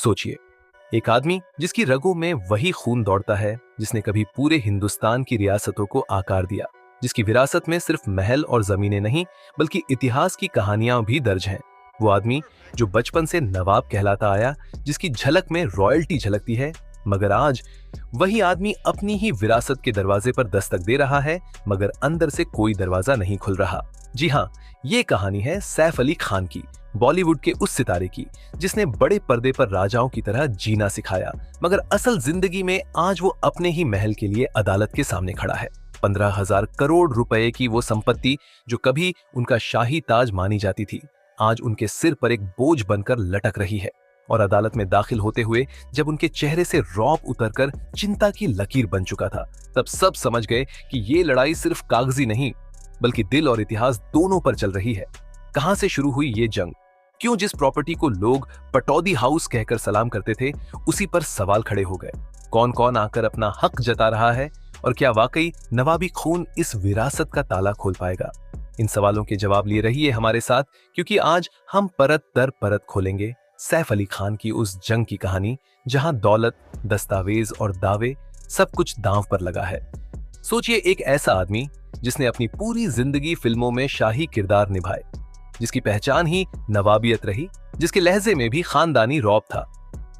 सोचिए, एक आदमी जिसकी रगों में वही खून दौड़ता है जिसने कभी पूरे हिंदुस्तान की रियासतों को आकार दिया, जिसकी विरासत में सिर्फ महल और जमीनें नहीं बल्कि इतिहास की कहानियां भी दर्ज हैं। वो आदमी जो बचपन से नवाब कहलाता आया, जिसकी झलक में रॉयल्टी झलकती है, मगर आज वही आदमी अपनी ही विरासत के दरवाजे पर दस्तक दे रहा है, मगर अंदर से कोई दरवाजा नहीं खुल रहा। जी हाँ, ये कहानी है सैफ अली खान की, बॉलीवुड के उस सितारे की जिसने बड़े पर्दे पर राजाओं की तरह जीना सिखाया, मगर असल जिंदगी में आज वो अपने ही महल के लिए अदालत के सामने खड़ा है। 15,000 करोड़ रुपए की वो संपत्ति जो कभी उनका शाही ताज मानी जाती थी, आज उनके सिर पर एक बोझ बनकर लटक रही है। और अदालत में दाखिल होते हुए जब उनके चेहरे से रौब उतरकर चिंता की लकीर बन चुका था, तब सब समझ गए कि ये लड़ाई सिर्फ कागजी नहीं बल्कि दिल और इतिहास दोनों पर चल रही है। कहां से शुरू हुई ये जंग? क्यों जिस प्रॉपर्टी को लोग पटौदी हाउस कहकर सलाम करते थे, उसी पर सवाल खड़े हो गए? कौन कौन आकर अपना हक जता रहा है और क्या वाकई नवाबी खून इस विरासत का ताला खोल पाएगा? इन सवालों के जवाब लिए रहिए हमारे साथ, क्योंकि आज हम परत दर परत खोलेंगे सैफ अली खान की उस जंग की कहानी जहां दौलत, दस्तावेज और दावे सब कुछ दांव पर लगा है। सोचिए, एक ऐसा आदमी जिसने अपनी पूरी जिंदगी फिल्मों में शाही किरदार निभाए, जिसकी पहचान ही नवाबियत रही, जिसके लहजे में भी खानदानी रौब था,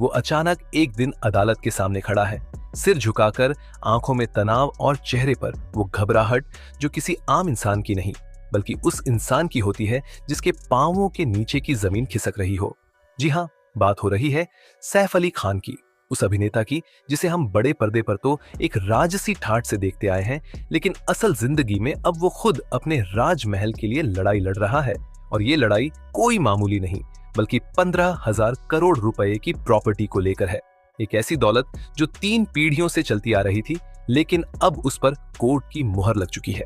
वो अचानक एक दिन अदालत के सामने खड़ा है, सिर झुकाकर, आंखों में तनाव और चेहरे पर वो घबराहट जो किसी आम इंसान की नहीं बल्कि उस इंसान की होती है जिसके पांवों के नीचे की जमीन खिसक रही हो। जी हाँ, बात हो रही है सैफ अली खान की, उस अभिनेता की जिसे हम बड़े पर्दे पर तो एक राजसी ठाठ से देखते आए हैं, लेकिन असल जिंदगी में अब वो खुद अपने राजमहल के लिए लड़ाई लड़ रहा है। और ये लड़ाई कोई मामूली नहीं बल्कि 15,000 करोड़ रुपए की प्रॉपर्टी को लेकर है। एक ऐसी दौलत जो 3 पीढ़ियों से चलती आ रही थी, लेकिन अब उस पर कोर्ट की मुहर लग चुकी है।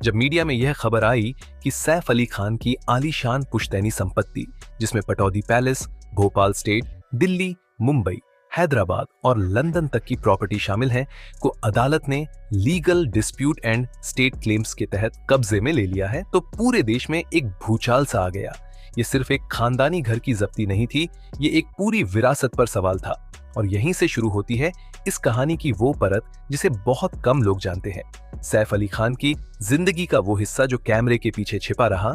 जब मीडिया में यह खबर आई कि सैफ अली खान की आलीशान पुश्तैनी संपत्ति, जिसमें पटौदी पैलेस, भोपाल स्टेट, दिल्ली, मुंबई, हैदराबाद और लंदन तक की प्रॉपर्टी शामिल है, को अदालत ने legal dispute and state claims के तहत कब्जे में ले लिया है, तो पूरे देश में एक भूचाल सा आ गया। ये सिर्फ एक खानदानी घर की जब्ती नहीं थी, ये एक पूरी विरासत पर सवाल था। और यहीं से शुरू होती है इस कहानी की वो परत जिसे बहुत कम लोग जानते हैं। सैफ अली खान की जिंदगी का वो हिस्सा जो कैमरे के पीछे छिपा रहा,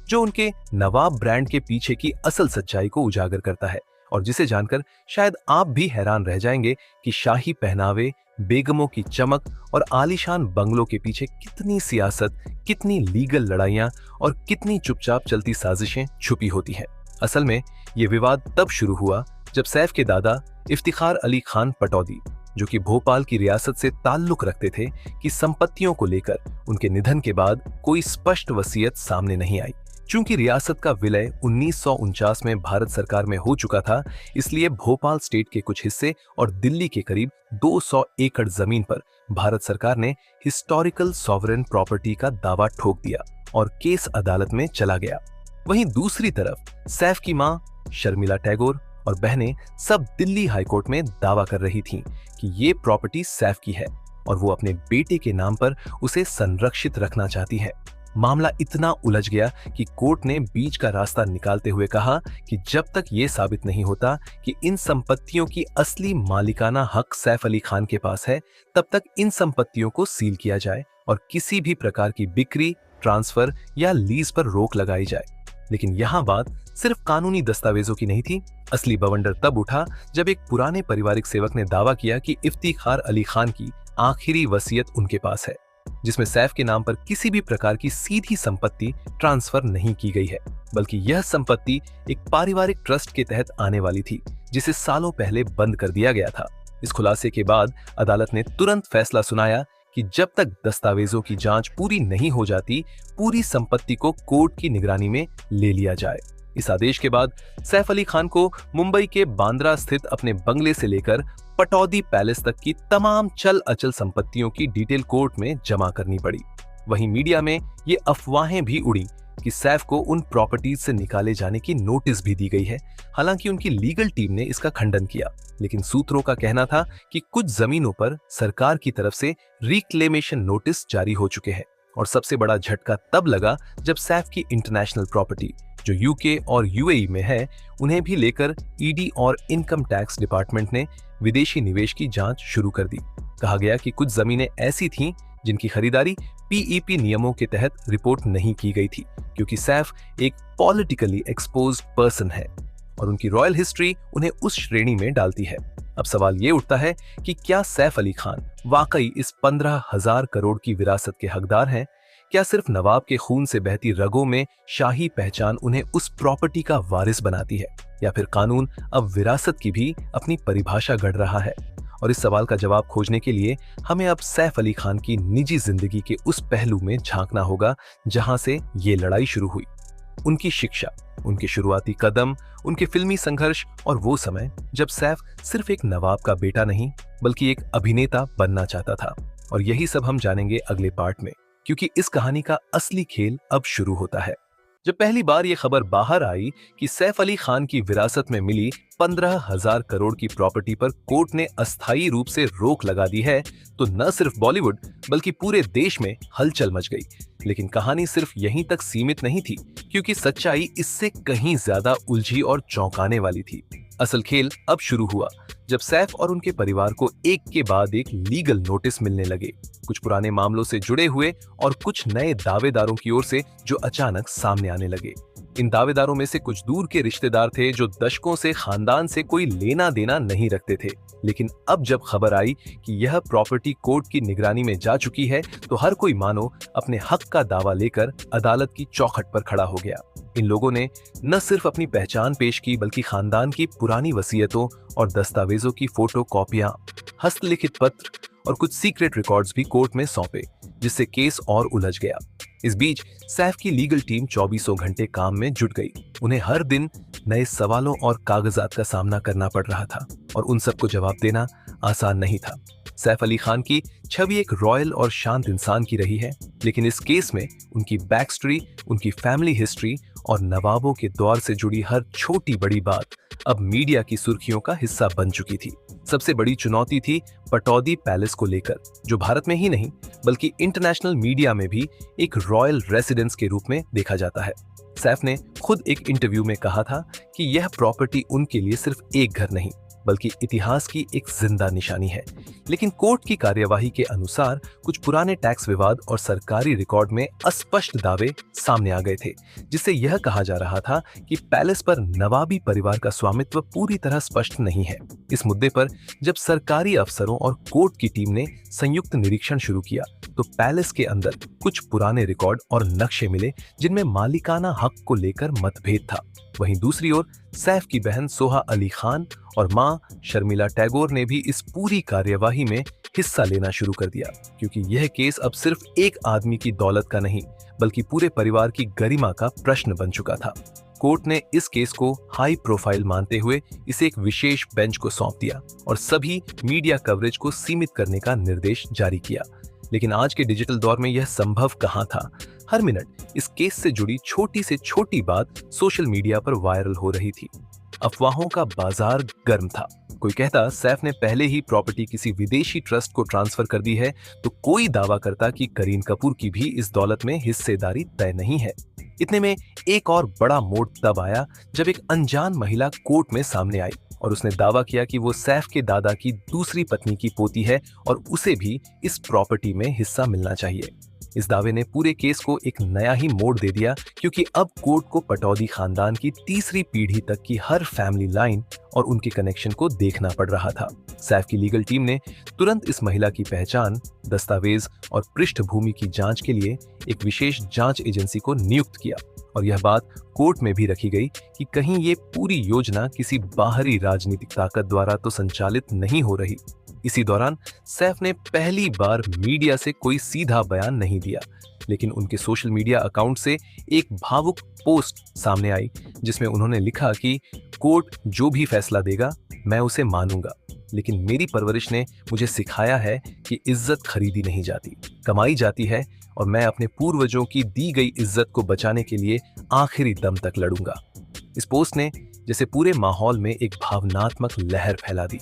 जो उनके नवाब ब्रांड के पीछे की असल सच्चाई को उजागर करता है, और जिसे जानकर शायद आप भी हैरान रह जाएंगे कि शाही पहनावे, बेगमों की चमक और आलीशान बंगलों के पीछे कितनी सियासत, कितनी लीगल लड़ाइयां और कितनी चुपचाप चलती साजिशें छुपी होती हैं। असल में ये विवाद तब शुरू हुआ जब सैफ के दादा इफ्तिखार अली खान पटौदी, जो कि भोपाल की रियासत से ताल्लुक रखते थे, कि संपत्तियों को लेकर उनके निधन के बाद कोई स्पष्ट वसीयत सामने नहीं आई। चूंकि रियासत का विलय 1949 में भारत सरकार में हो चुका था, इसलिए भोपाल स्टेट के कुछ हिस्से और दिल्ली के करीब 200 एकड़ जमीन पर भारत सरकार ने हिस्टोरिकल सॉवरेन प्रॉपर्टी का दावा ठोक दिया और केस अदालत में चला गया। वहीं दूसरी तरफ सैफ की मां शर्मिला टैगोर और बहनें सब दिल्ली हाईकोर्ट में दावा कर रही थीं कि ये प्रॉपर्टी सैफ की है और वो अपने बेटे के नाम पर उसे संरक्षित रखना चाहती है। मामला इतना उलझ गया कि कोर्ट ने बीच का रास्ता निकालते हुए कहा कि जब तक ये साबित नहीं होता कि इन संपत्तियों की असली मालिकाना हक सैफ अली खान के पास है, तब तक इन संपत्तियों को सील किया जाए और किसी भी प्रकार की बिक्री, ट्रांसफर या लीज पर रोक लगाई जाए। लेकिन यहाँ बात सिर्फ कानूनी दस्तावेजों की नहीं थी। असली बवंडर तब उठा जब एक पुराने पारिवारिक सेवक ने दावा किया कि इफ्तिखार अली खान की आखिरी वसीयत उनके पास है, जिसमें सैफ के नाम पर किसी भी प्रकार की सीधी संपत्ति ट्रांसफर नहीं की गई है, बल्कि यह संपत्ति एक पारिवारिक ट्रस्ट के तहत आने वाली थी, जिसे सालों पहले बंद कर दिया गया था। इस खुलासे के बाद अदालत ने तुरंत फैसला सुनाया कि जब तक दस्तावेजों की जांच पूरी नहीं हो जाती, पूरी संपत्ति को कोर्ट की निगरानी में ले लिया जाए। इस आदेश के बाद सैफ अली खान को मुंबई के बांद्रा स्थित अपने बंगले से लेकर पटौदी पैलेस तक की तमाम चल अचल संपत्तियों की डिटेल कोर्ट में जमा करनी पड़ी। वहीं मीडिया में ये अफवाहें भी उड़ी कि सैफ को उन प्रॉपर्टीज से निकाले जाने की नोटिस भी दी गई है। हालांकि उनकी लीगल टीम ने इसका खंडन किया, लेकिन सूत्रों का कहना था कि कुछ जमीनों पर सरकार की तरफ से रिक्लेमेशन नोटिस जारी हो चुके हैं। और सबसे बड़ा झटका तब लगा जब सैफ की इंटरनेशनल प्रॉपर्टी जो यूके और यूएई में है, उन्हें भी लेकर ईडी और इनकम टैक्स डिपार्टमेंट ने विदेशी निवेश की जांच शुरू कर दी। कहा गया कि कुछ जमीनें ऐसी थीं जिनकी खरीदारी पीईपी नियमों के तहत रिपोर्ट नहीं की गई थी, क्योंकि सैफ एक पॉलिटिकली एक्सपोज्ड पर्सन है और उनकी रॉयल हिस्ट्री उन्हें उस श्रेणी में डालती है। अब सवाल ये उठता है कि क्या सैफ अली खान वाकई इस 15,000 करोड़ की विरासत के हकदार हैं? क्या सिर्फ नवाब के खून से बहती रगों में शाही पहचान उन्हें उस प्रॉपर्टी का वारिस बनाती है, या फिर कानून अब विरासत की भी अपनी परिभाषा गढ़ रहा है? और इस सवाल का जवाब खोजने के लिए हमें अब सैफ अली खान की निजी जिंदगी के उस पहलू में झांकना होगा जहां से ये लड़ाई शुरू हुई। उनकी शिक्षा, उनके शुरुआती कदम, उनके फिल्मी संघर्ष और वो समय जब सैफ सिर्फ एक नवाब का बेटा नहीं बल्कि एक अभिनेता बनना चाहता था। और यही सब हम जानेंगे अगले पार्ट में, क्योंकि इस कहानी का असली खेल अब शुरू होता है। जब पहली बार ये खबर बाहर आई कि सैफ अली खान की विरासत में मिली 15,000 करोड़ की प्रॉपर्टी पर कोर्ट ने अस्थायी रूप से रोक लगा दी है, तो न सिर्फ बॉलीवुड बल्कि पूरे देश में हलचल मच गई। लेकिन कहानी सिर्फ यहीं तक सीमित नहीं थी, क्योंकि सच्चाई इससे कहीं ज्यादा उलझी और चौंकाने वाली थी। असल खेल अब शुरू हुआ जब सैफ और उनके परिवार को एक के बाद एक लीगल नोटिस मिलने लगे, कुछ पुराने मामलों से जुड़े हुए और कुछ नए दावेदारों की ओर से जो अचानक सामने आने लगे। इन दावेदारों में से कुछ दूर के रिश्तेदार थे जो दशकों से खानदान से कोई लेना देना नहीं रखते थे। लेकिन अब जब खबर आई कि यह प्रॉपर्टी कोर्ट की निगरानी में जा चुकी है, तो हर कोई मानो अपने हक का दावा लेकर अदालत की चौखट पर खड़ा हो गया। इन लोगों ने न सिर्फ अपनी पहचान पेश की बल्कि खानदान की पुरानी वसीयतों और दस्तावेजों की फोटो कॉपियां, हस्तलिखित पत्र और कुछ सीक्रेट रिकॉर्ड्स भी कोर्ट में सौंपे, जिससे केस और उलझ गया। इस बीच सैफ की लीगल टीम 24 घंटे काम में जुट गई। उन्हें हर दिन नए सवालों और कागजात का सामना करना पड़ रहा था और उन सबको जवाब देना आसान नहीं था। सैफ अली खान की छवि एक रॉयल और शांत इंसान की रही है, लेकिन इस केस में उनकी बैक स्टोरी, उनकी फैमिली हिस्ट्री और नवाबों के दौर से जुड़ी हर छोटी बड़ी बात अब मीडिया की सुर्खियों का हिस्सा बन चुकी थी। सबसे बड़ी चुनौती थी पटौदी पैलेस को लेकर, जो भारत में ही नहीं बल्कि इंटरनेशनल मीडिया में भी एक रॉयल रेसिडेंस के रूप में देखा जाता है। सैफ ने खुद एक इंटरव्यू में कहा था कि यह प्रॉपर्टी उनके लिए सिर्फ एक घर नहीं बल्कि इतिहास की एक जिंदा निशानी है। लेकिन कोर्ट की कार्यवाही के अनुसार कुछ पुराने टैक्स विवाद और सरकारी रिकॉर्ड में अस्पष्ट दावे सामने आ गए थे, जिससे यह कहा जा रहा था कि पैलेस पर नवाबी परिवार का स्वामित्व पूरी तरह स्पष्ट नहीं है। इस मुद्दे पर जब सरकारी अफसरों और कोर्ट की टीम ने संयुक्त निरीक्षण शुरू किया, तो पैलेस के अंदर कुछ पुराने रिकॉर्ड और नक्शे मिले जिनमें मालिकाना हक को लेकर मतभेद था। वहीं दूसरी ओर सैफ की बहन सोहा अली खान और मां शर्मिला टैगोर ने भी इस पूरी कार्यवाही में हिस्सा लेना शुरू कर दिया, क्योंकि यह केस अब सिर्फ एक आदमी की दौलत का नहीं बल्कि पूरे परिवार की गरिमा का प्रश्न बन चुका था। कोर्ट ने इस केस को हाई प्रोफाइल मानते हुए इसे एक विशेष बेंच को सौंप दिया और सभी मीडिया कवरेज को सीमित करने का निर्देश जारी किया। लेकिन आज के डिजिटल दौर में यह संभव कहां था? हर मिनट इस केस से जुड़ी छोटी से छोटी बात सोशल मीडिया पर वायरल हो रही थी। अफवाहों का बाजार गर्म था। कोई कहता सैफ ने पहले ही प्रॉपर्टी किसी विदेशी ट्रस्ट को ट्रांसफर कर दी है, तो कोई दावा करता कि करीन कपूर की भी इस दौलत में हिस्सेदारी तय नहीं है। इतने में एक और बड़ा मोड़ तब आया जब एक अनजान महिला कोर्ट में सामने आई और उसने दावा किया कि वो सैफ के दादा की दूसरी पत्नी की पोती है और उसे भी इस प्रॉपर्टी में हिस्सा मिलना चाहिए। इस दावे ने पूरे केस को एक नया ही मोड़ दे दिया, क्योंकि अब कोर्ट को पटौदी खानदान की तीसरी पीढ़ी तक की हर फैमिली लाइन और उनके कनेक्शन को देखना पड़ रहा था। सैफ की लीगल टीम ने तुरंत इस महिला की पहचान, दस्तावेज और पृष्ठभूमि की जांच के लिए एक विशेष जांच एजेंसी को नियुक्त किया और यह बात कोर्ट में भी रखी गई कि कहीं ये पूरी योजना किसी बाहरी राजनीतिक ताकत द्वारा तो संचालित नहीं हो रही। इसी दौरान सैफ ने पहली बार मीडिया से कोई सीधा बयान नहीं दिया, लेकिन उनके सोशल मीडिया अकाउंट से एक भावुक पोस्ट सामने आई जिसमें उन्होंने लिखा कि कोर्ट जो भी फैसला देगा मैं उसे मानूंगा, लेकिन मेरी परवरिश ने मुझे सिखाया है कि इज्जत खरीदी नहीं जाती, कमाई जाती है और मैं अपने पूर्वजों की दी गई इज्जत को बचाने के लिए आखिरी दम तक लड़ूंगा। इस पोस्ट ने जैसे पूरे माहौल में एक भावनात्मक लहर फैला दी।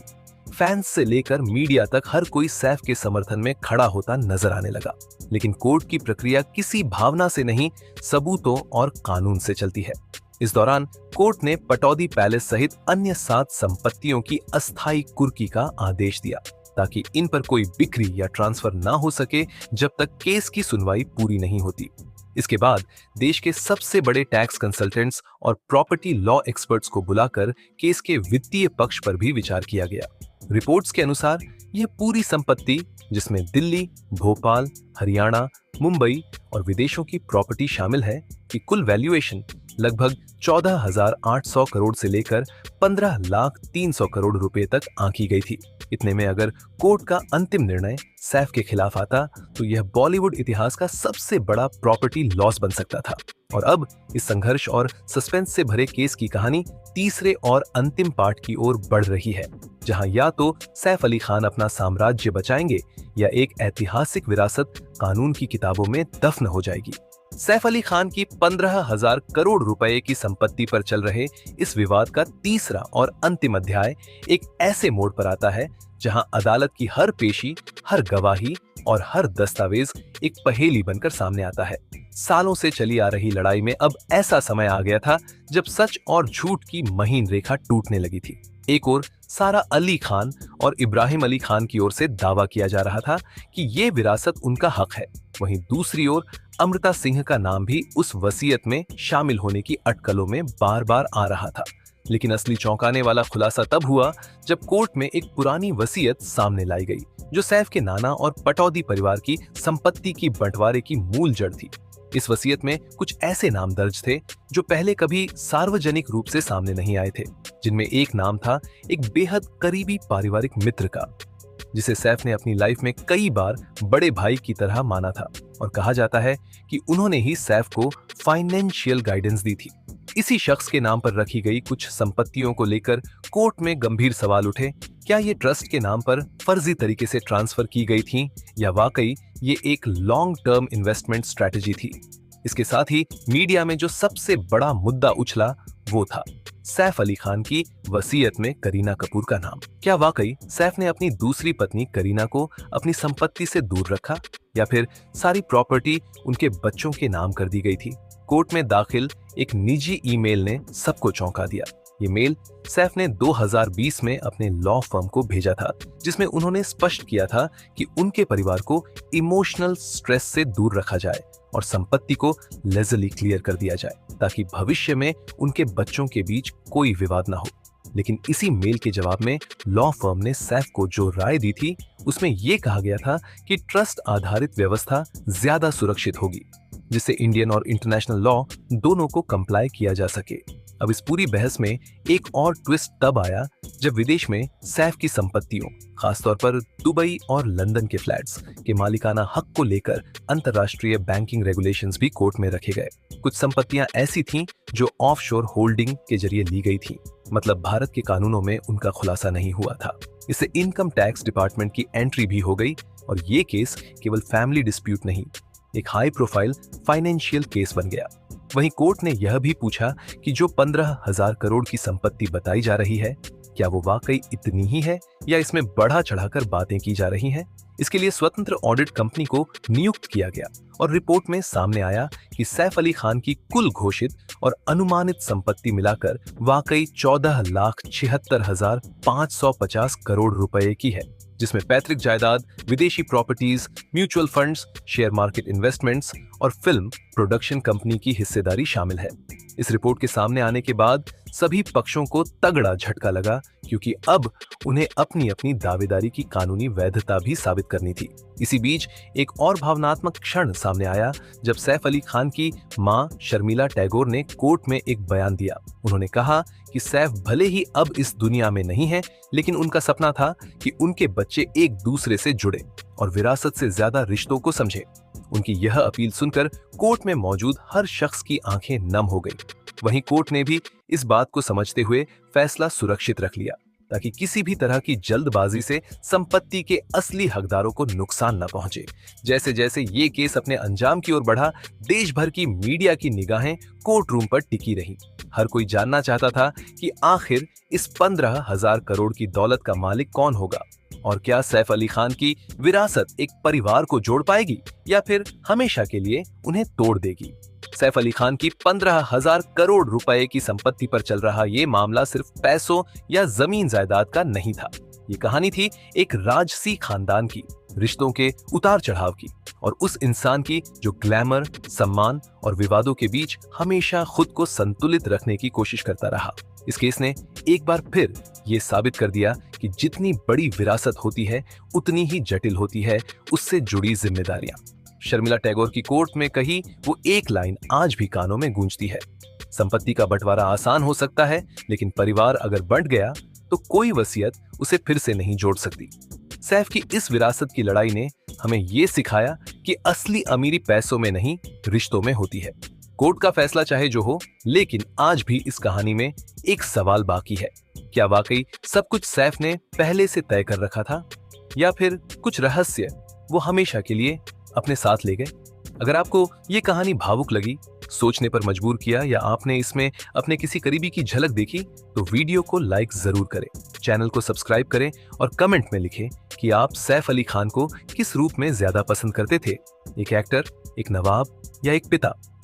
फैंस से लेकर मीडिया तक हर कोई सैफ के समर्थन में खड़ा होता नजर आने लगा। लेकिन कोर्ट की प्रक्रिया किसी भावना से नहीं, सबूतों और कानून से चलती है। इस दौरान कोर्ट ने पटौदी पैलेस सहित अन्य 7 संपत्तियों की अस्थायी कुर्की का आदेश दिया ताकि इन पर कोई बिक्री या ट्रांसफर ना हो सके जब तक केस की सुनवाई पूरी नहीं होती। इसके बाद देश के सबसे बड़े टैक्स कंसल्टेंट्स और प्रॉपर्टी लॉ एक्सपर्ट्स को बुलाकर केस के वित्तीय पक्ष पर भी विचार किया गया। रिपोर्ट्स के अनुसार यह पूरी संपत्ति, जिसमें दिल्ली, भोपाल, हरियाणा, मुंबई और विदेशों की प्रॉपर्टी शामिल है, कि कुल वैल्यूएशन लगभग 14,800 करोड़ से लेकर 15,300,000 करोड़ रुपए तक आंकी गई थी। इतने में अगर कोर्ट का अंतिम निर्णय सैफ के खिलाफ आता तो यह बॉलीवुड इतिहास का सबसे बड़ा प्रॉपर्टी लॉस बन सकता था। और अब इस संघर्ष और सस्पेंस से भरे केस की कहानी तीसरे और अंतिम पार्ट की ओर बढ़ रही है, जहां या तो सैफ अली खान अपना साम्राज्य बचाएंगे या एक ऐतिहासिक विरासत कानून की किताबों में दफन हो जाएगी। सैफ अली खान की 15,000 करोड़ रुपए की संपत्ति पर चल रहे इस विवाद का तीसरा और अंतिम अध्याय एक ऐसे मोड़ पर आता है जहां अदालत की हर पेशी, हर गवाही और हर दस्तावेज एक पहेली बनकर सामने आता है। सालों से चली आ रही लड़ाई में अब ऐसा समय आ गया था जब सच और झूठ की महीन रेखा टूटने लगी थी। एक ओर सारा अली खान और इब्राहिम अली खान की ओर से दावा किया जा रहा था कि ये विरासत उनका हक है, वहीं दूसरी ओर अमृता सिंह का नाम भी उस वसीयत में शामिल होने की अटकलों में बार बार आ रहा था। लेकिन असली चौंकाने वाला खुलासा तब हुआ जब कोर्ट में एक पुरानी वसीयत सामने लाई गई, जो सैफ के नाना और पटौदी परिवार की संपत्ति की बंटवारे की मूल जड़ थी। इस वसीयत में कुछ ऐसे नाम दर्ज थे जो पहले कभी सार्वजनिक रूप से सामने नहीं आए थे, जिनमें एक नाम था एक बेहद करीबी पारिवारिक मित्र का, जिसे सैफ ने अपनी लाइफ में कई बार बड़े भाई की तरह माना था और कहा जाता है कि उन्होंने ही सैफ को फाइनेंशियल गाइडेंस दी थी। इसी शख्स के नाम पर रखी गई कुछ संपत्तियों को लेकर कोर्ट में गंभीर सवाल उठे। क्या ये ट्रस्ट के नाम पर फर्जी तरीके से ट्रांसफर की गई थी या वाकई ये एक लॉन्ग टर्म इन्वेस्टमेंट स्ट्रैटेजी थी? इसके साथ ही मीडिया में जो सबसे बड़ा मुद्दा उछला वो था सैफ अली खान की वसीयत में करीना कपूर का नाम। क्या वाकई सैफ ने अपनी दूसरी पत्नी करीना को अपनी संपत्ति से दूर रखा या फिर सारी प्रॉपर्टी उनके बच्चों के नाम कर दी गई थी? कोर्ट में दाखिल एक निजी ईमेल ने सबको चौंका दिया। ये मेल सैफ ने 2020 में अपने लॉ फर्म को भेजा था, जिसमें उन्होंने स्पष्ट किया था कि उनके परिवार को इमोशनल स्ट्रेस से दूर रखा जाए और संपत्ति को लेजली क्लियर कर दिया जाए ताकि भविष्य में उनके बच्चों के बीच कोई विवाद ना हो। लेकिन इसी मेल के जवाब में लॉ फर्म ने सैफ को जो राय दी थी उसमें यह कहा गया था कि ट्रस्ट आधारित व्यवस्था ज्यादा सुरक्षित होगी, जिससे इंडियन और इंटरनेशनल लॉ दोनों को कंप्लाई किया जा सके। अब इस पूरी बहस में एक और ट्विस्ट तब आया जब विदेश में सैफ की संपत्तियों, खासतौर पर दुबई और लंदन के फ्लैट्स के मालिकाना हक को लेकर अंतर्राष्ट्रीय बैंकिंग रेगुलेशंस भी कोर्ट में रखे गए। कुछ संपत्तियां ऐसी थीं जो ऑफशोर होल्डिंग के जरिए ली गई थी, मतलब भारत के कानूनों में उनका खुलासा नहीं हुआ था। इससे इनकम टैक्स डिपार्टमेंट की एंट्री भी हो गई और ये केस केवल फैमिली डिस्प्यूट नहीं, एक हाई प्रोफाइल फाइनेंशियल केस बन गया। वहीं कोर्ट ने यह भी पूछा कि जो 15,000 करोड़ की संपत्ति बताई जा रही है, क्या वो वाकई इतनी ही है या इसमें बढ़ा चढ़ाकर बातें की जा रही हैं? इसके लिए स्वतंत्र ऑडिट कंपनी को नियुक्त किया गया और रिपोर्ट में सामने आया कि सैफ अली खान की कुल घोषित और अनुमानित संपत्ति मिलाकर वाकई 14,76,550 करोड़ रुपए की है, जिसमें पैतृक जायदाद, विदेशी properties, mutual funds, share market investments और फिल्म प्रोडक्शन कंपनी की हिस्सेदारी शामिल है। इस रिपोर्ट के सामने आने के बाद सभी पक्षों को तगड़ा झटका लगा, क्योंकि अब उन्हें अपनी अपनी दावेदारी की कानूनी वैधता भी साबित करनी थी। इसी बीच एक और भावनात्मक क्षण सामने आया जब सैफ अली खान की मां शर्मिला टैगोर ने कोर्ट में एक बयान दिया। उन्होंने कहा कि सैफ भले ही अब इस दुनिया में नहीं है, लेकिन उनका सपना था कि उनके बच्चे एक दूसरे से जुड़े और विरासत से ज्यादा रिश्तों को समझे। उनकी यह अपील सुनकर कोर्ट में मौजूद हर शख्स की आंखें नम हो गईं। वहीं कोर्ट ने भी इस बात को समझते हुए फैसला सुरक्षित रख लिया ताकि किसी भी तरह की जल्दबाजी से संपत्ति के असली हकदारों को नुकसान न पहुंचे। जैसे जैसे ये केस अपने अंजाम की ओर बढ़ा, देश भर की मीडिया की निगाहें कोर्ट रूम पर टिकी रहीं। हर कोई जानना चाहता था कि आखिर इस 15,000 करोड़ की दौलत का मालिक कौन होगा और क्या सैफ अली खान की विरासत एक परिवार को जोड़ पाएगी या फिर हमेशा के लिए उन्हें तोड़ देगी। सैफ अली खान की 15,000 करोड़ रुपए की संपत्ति पर चल रहा ये मामला सिर्फ पैसों या जमीन जायदाद का नहीं था। ये कहानी थी एक राजसी खानदान की, रिश्तों के उतार चढ़ाव की और उस इंसान की जो ग्लैमर, सम्मान और विवादों के बीच हमेशा खुद को संतुलित रखने की कोशिश करता रहा। इस केस ने एक बार फिर ये साबित कर दिया कि जितनी बड़ी विरासत होती है उतनी ही जटिल होती है उससे जुड़ी जिम्मेदारियां। शर्मिला टैगोर की कोर्ट में कही वो एक लाइन आज भी कानों में गूंजती है, संपत्ति का बंटवारा आसान हो सकता है, लेकिन परिवार अगर बंट गया तो कोई वसीयत उसे फिर से नहीं जोड़ सकती। सैफ की इस विरासत की लड़ाई ने हमें ये सिखाया कि असली अमीरी पैसों में नहीं, रिश्तों में होती है। कोर्ट का फैसला चाहे जो हो, लेकिन आज भी इस कहानी में एक सवाल बाकी है। क्या वाकई सब कुछ सैफ ने पहले से तय कर रखा था, या फिर कुछ रहस्य वो हमेशा के लिए अपने साथ ले गए? अगर आपको ये कहानी भावुक लगी, सोचने पर मजबूर किया, या आपने इसमें अपने किसी करीबी की झलक देखी, तो वीडियो को लाइक जरूर करें, चैनल को सब्सक्राइब करें और कमेंट में लिखें कि आप सैफ अली खान को किस रूप में ज्यादा पसंद करते थे, एक एक्टर, एक नवाब या एक पिता।